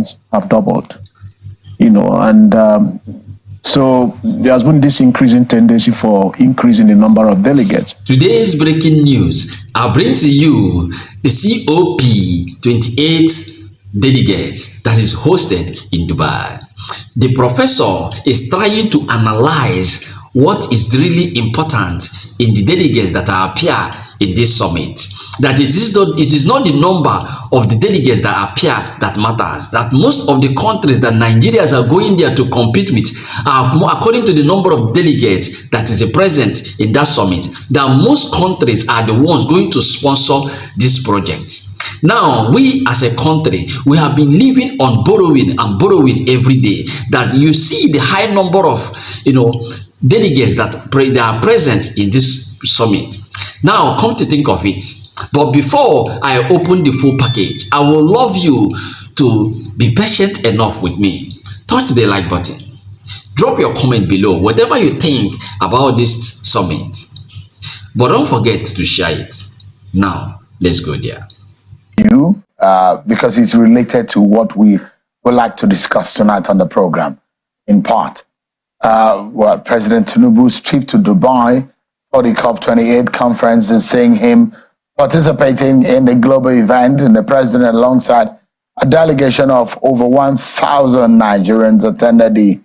emissions have doubled, and so there has been this increasing tendency for increasing the number of delegates. Today's breaking news, I bring to you the COP28 delegates that is hosted in Dubai. The professor is trying to analyze what is really important in the delegates that appear in this summit. That it is not the number of the delegates that appear that matters. That most of the countries that Nigerians are going there to compete with are according to the number of delegates that is present in that summit. That most countries are the ones going to sponsor this project. Now, we as a country, we have been living on borrowing and borrowing every day. That you see the high number of delegates that are present in this summit. Now, come to think of it. But before I open the full package, I would love you to be patient enough with me. Touch the like button. Drop your comment below, whatever you think about this summit. But don't forget to share it. Now, let's go there. Because it's related to what we would like to discuss tonight on the program, in part. President Tinubu's trip to Dubai for the COP28 conference is seeing him participating in the global event, and the president alongside a delegation of over 1,000 Nigerians attended the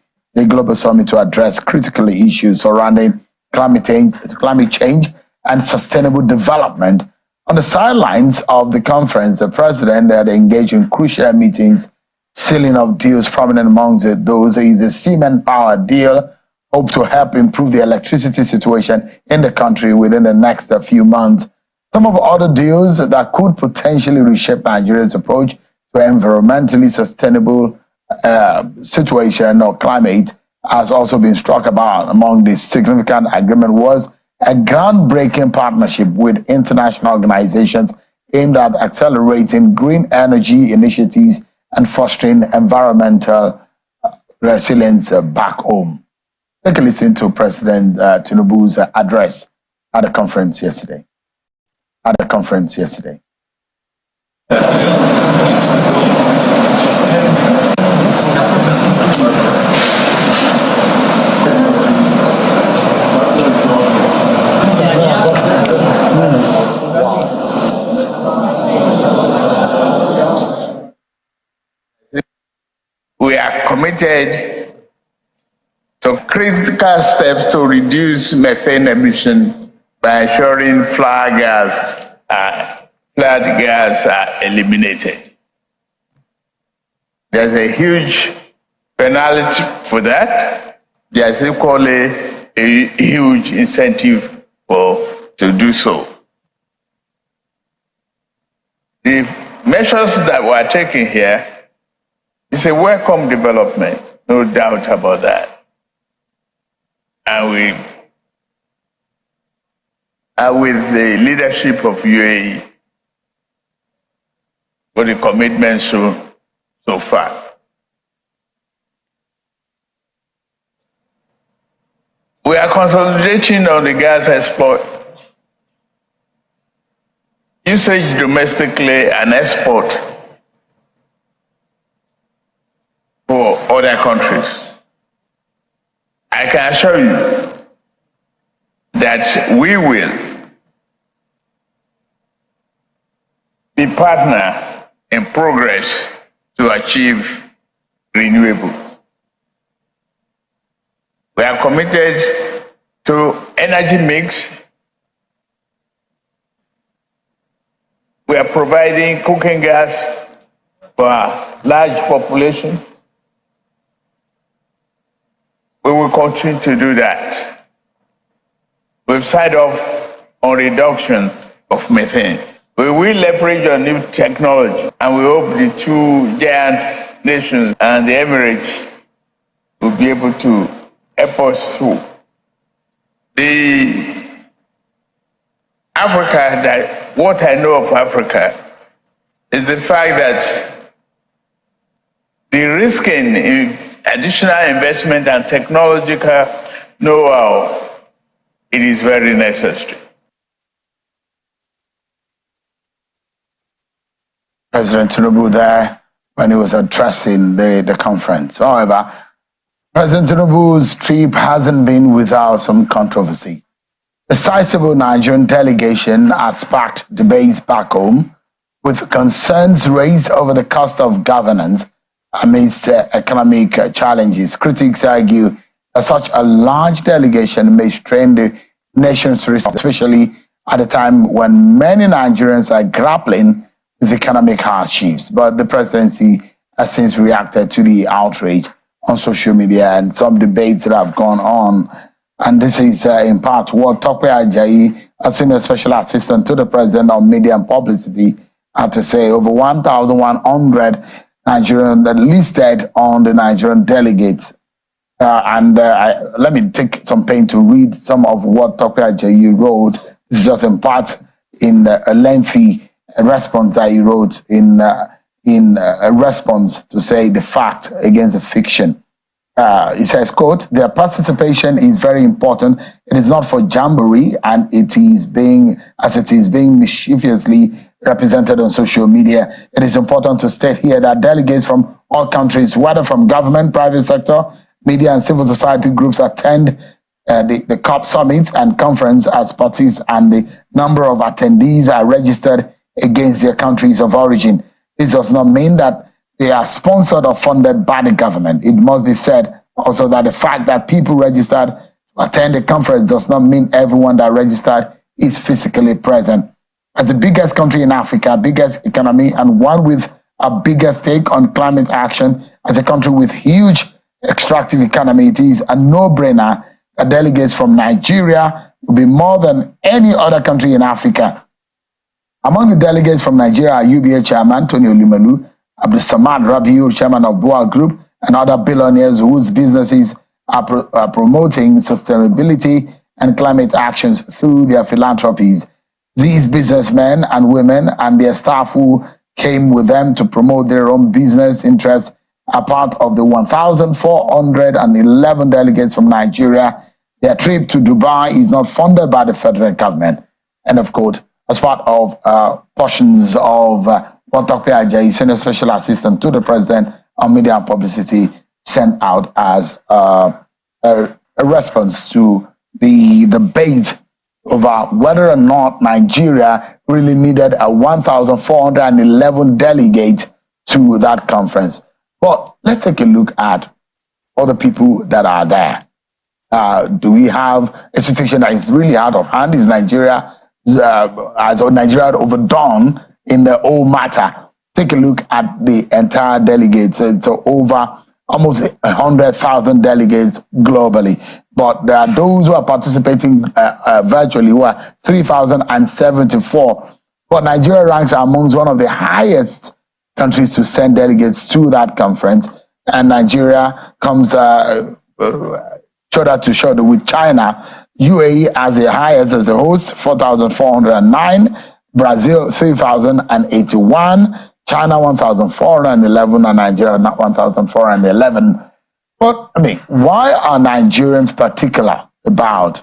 global summit to address critical issues surrounding climate change and sustainable development. On the sidelines of the conference, the president had engaged in crucial meetings, sealing of deals. Prominent amongst those is a cement power deal, hope to help improve the electricity situation in the country within the next few months. Some of the other deals that could potentially reshape Nigeria's approach to environmentally sustainable situation or climate has also been struck about. Among the significant agreement was a groundbreaking partnership with international organizations aimed at accelerating green energy initiatives and fostering environmental resilience back home. Take a listen to President Tinubu's address at the conference yesterday. We are committed to critical steps to reduce methane emission by ensuring flood gas are eliminated. There's a huge penalty for that. There's equally a huge incentive to do so. The measures that we're taking here is a welcome development, no doubt about that. And we are with the leadership of UAE for the commitment so far. We are consolidating on the gas export, usage domestically and export for other countries. I can assure you that we will be partner in progress to achieve renewables. We are committed to energy mix. We are providing cooking gas for a large population. We will continue to do that. We've signed off on reduction of methane. We will leverage on new technology, and we hope the two giant nations and the Emirates will be able to help us through. What I know of Africa is the fact that the risk in additional investment and technological know-how, it is very necessary. President Tinubu there when he was addressing the conference. However, President Tinubu's trip hasn't been without some controversy. The sizable Nigerian delegation has sparked debates back home, with concerns raised over the cost of governance amidst economic challenges. Critics argue that such a large delegation may strain the nation's resources, especially at a time when many Nigerians are grappling with economic hardships. But the presidency has since reacted to the outrage on social media and some debates that have gone on. And this is in part what Tope Ajayi, a senior special assistant to the president on media and publicity, had to say. Over 1,100 Nigerian listed on the Nigerian delegates. Let me take some pain to read some of what Tope Ajayi wrote. This is just in part in a lengthy response that he wrote in a response to say the fact against the fiction. He says, quote, "Their participation is very important. It is not for jamboree, and it is being mischievously represented on social media. It is important to state here that delegates from all countries, whether from government, private sector, media, and civil society groups, attend the COP summits and conference as parties, and the number of attendees are registered against their countries of origin. This does not mean that they are sponsored or funded by the government. It must be said also that the fact that people registered to attend the conference does not mean everyone that registered is physically present. As the biggest country in Africa, biggest economy, and one with a biggest take on climate action, as a country with huge extractive economy, it is a no-brainer that delegates from Nigeria will be more than any other country in Africa. Among the delegates from Nigeria are UBA Chairman Tony Olumelu, Abdul Samad Rabiu, Chairman of Boa Group, and other billionaires whose businesses are promoting sustainability and climate actions through their philanthropies. These businessmen and women and their staff who came with them to promote their own business interests are part of the 1,411 delegates from Nigeria. Their trip to Dubai is not funded by the federal government." And of course, as part of portions of what Dr. Ajayi, Senior Special Assistant to the President on Media and Publicity, sent out as a response to the debate over whether or not Nigeria really needed a 1,411 delegates to that conference. But let's take a look at all the people that are there. Do we have a situation that is really out of hand? Is Nigeria Nigeria overdone in the whole matter? Take a look at the entire delegates. It's over almost 100,000 delegates globally. But there are those who are participating virtually, who are 3,074. But Nigeria ranks amongst one of the highest countries to send delegates to that conference. And Nigeria comes shoulder to shoulder with China. UAE as the highest as a host, 4,409. Brazil, 3,081. China, 1,411. And Nigeria, 1,411. But, I mean, why are Nigerians particular about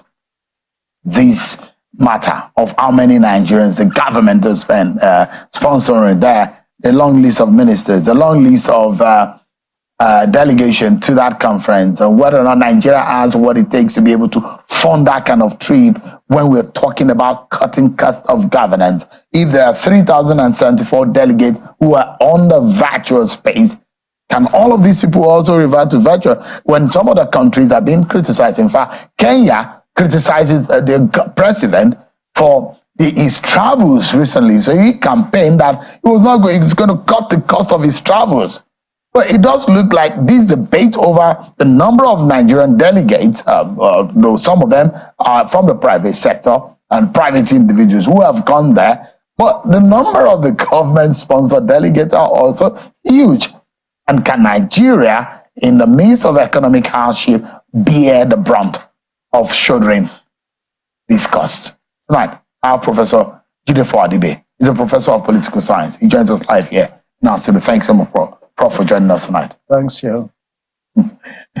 this matter of how many Nigerians the government has been sponsoring there? A long list of ministers, a long list of delegation to that conference, and whether or not Nigeria has what it takes to be able to fund that kind of trip when we're talking about cutting cost of governance. If there are 3,074 delegates who are on the virtual space, can all of these people also revert to virtual when some other countries are being criticized? In fact, Kenya criticizes the president for his travels recently. So he campaigned that he was going to cut the cost of his travels. But it does look like this debate over the number of Nigerian delegates, though some of them are from the private sector and private individuals who have gone there, but the number of the government-sponsored delegates are also huge. And can Nigeria, in the midst of economic hardship, bear the brunt of shouldering these costs? Tonight, our Professor Jide Adibe is a professor of political science. He joins us live here now. So thanks so much, Prof, for joining us tonight. Thanks, Joe.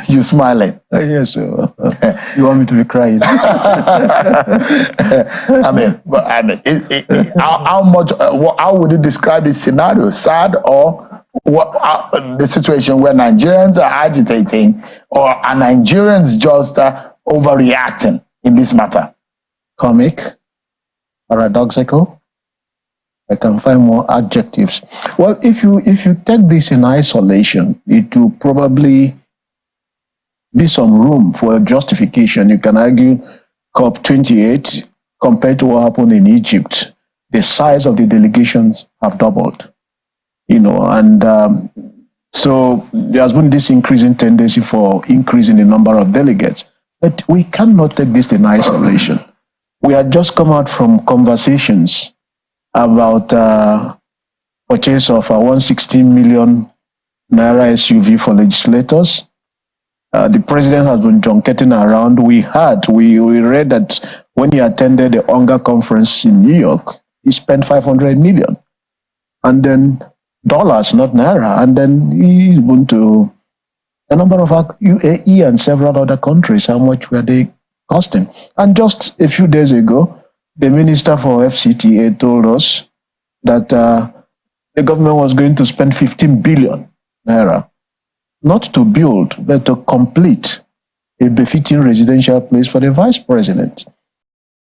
You smiling? Yes, sir. You want me to be crying? How would you describe this scenario? Sad or the situation where Nigerians are agitating, or are Nigerians just overreacting in this matter? Comic, paradoxical. I can find more adjectives. Well, if you take this in isolation, it will probably be some room for justification. You can argue COP28 compared to what happened in Egypt, the size of the delegations have doubled. And so there has been this increasing tendency for increasing the number of delegates. But we cannot take this in isolation. We had just come out from conversations about purchase of a 116 million naira SUV for legislators. The president has been junketing around. We read that when he attended the hunger conference in New York, he spent 500 million. And then dollars, not naira. And then he's been to a number of UAE and several other countries. How much were they costing? And just a few days ago, the minister for FCTA told us that the government was going to spend 15 billion naira, not to build, but to complete a befitting residential place for the vice president.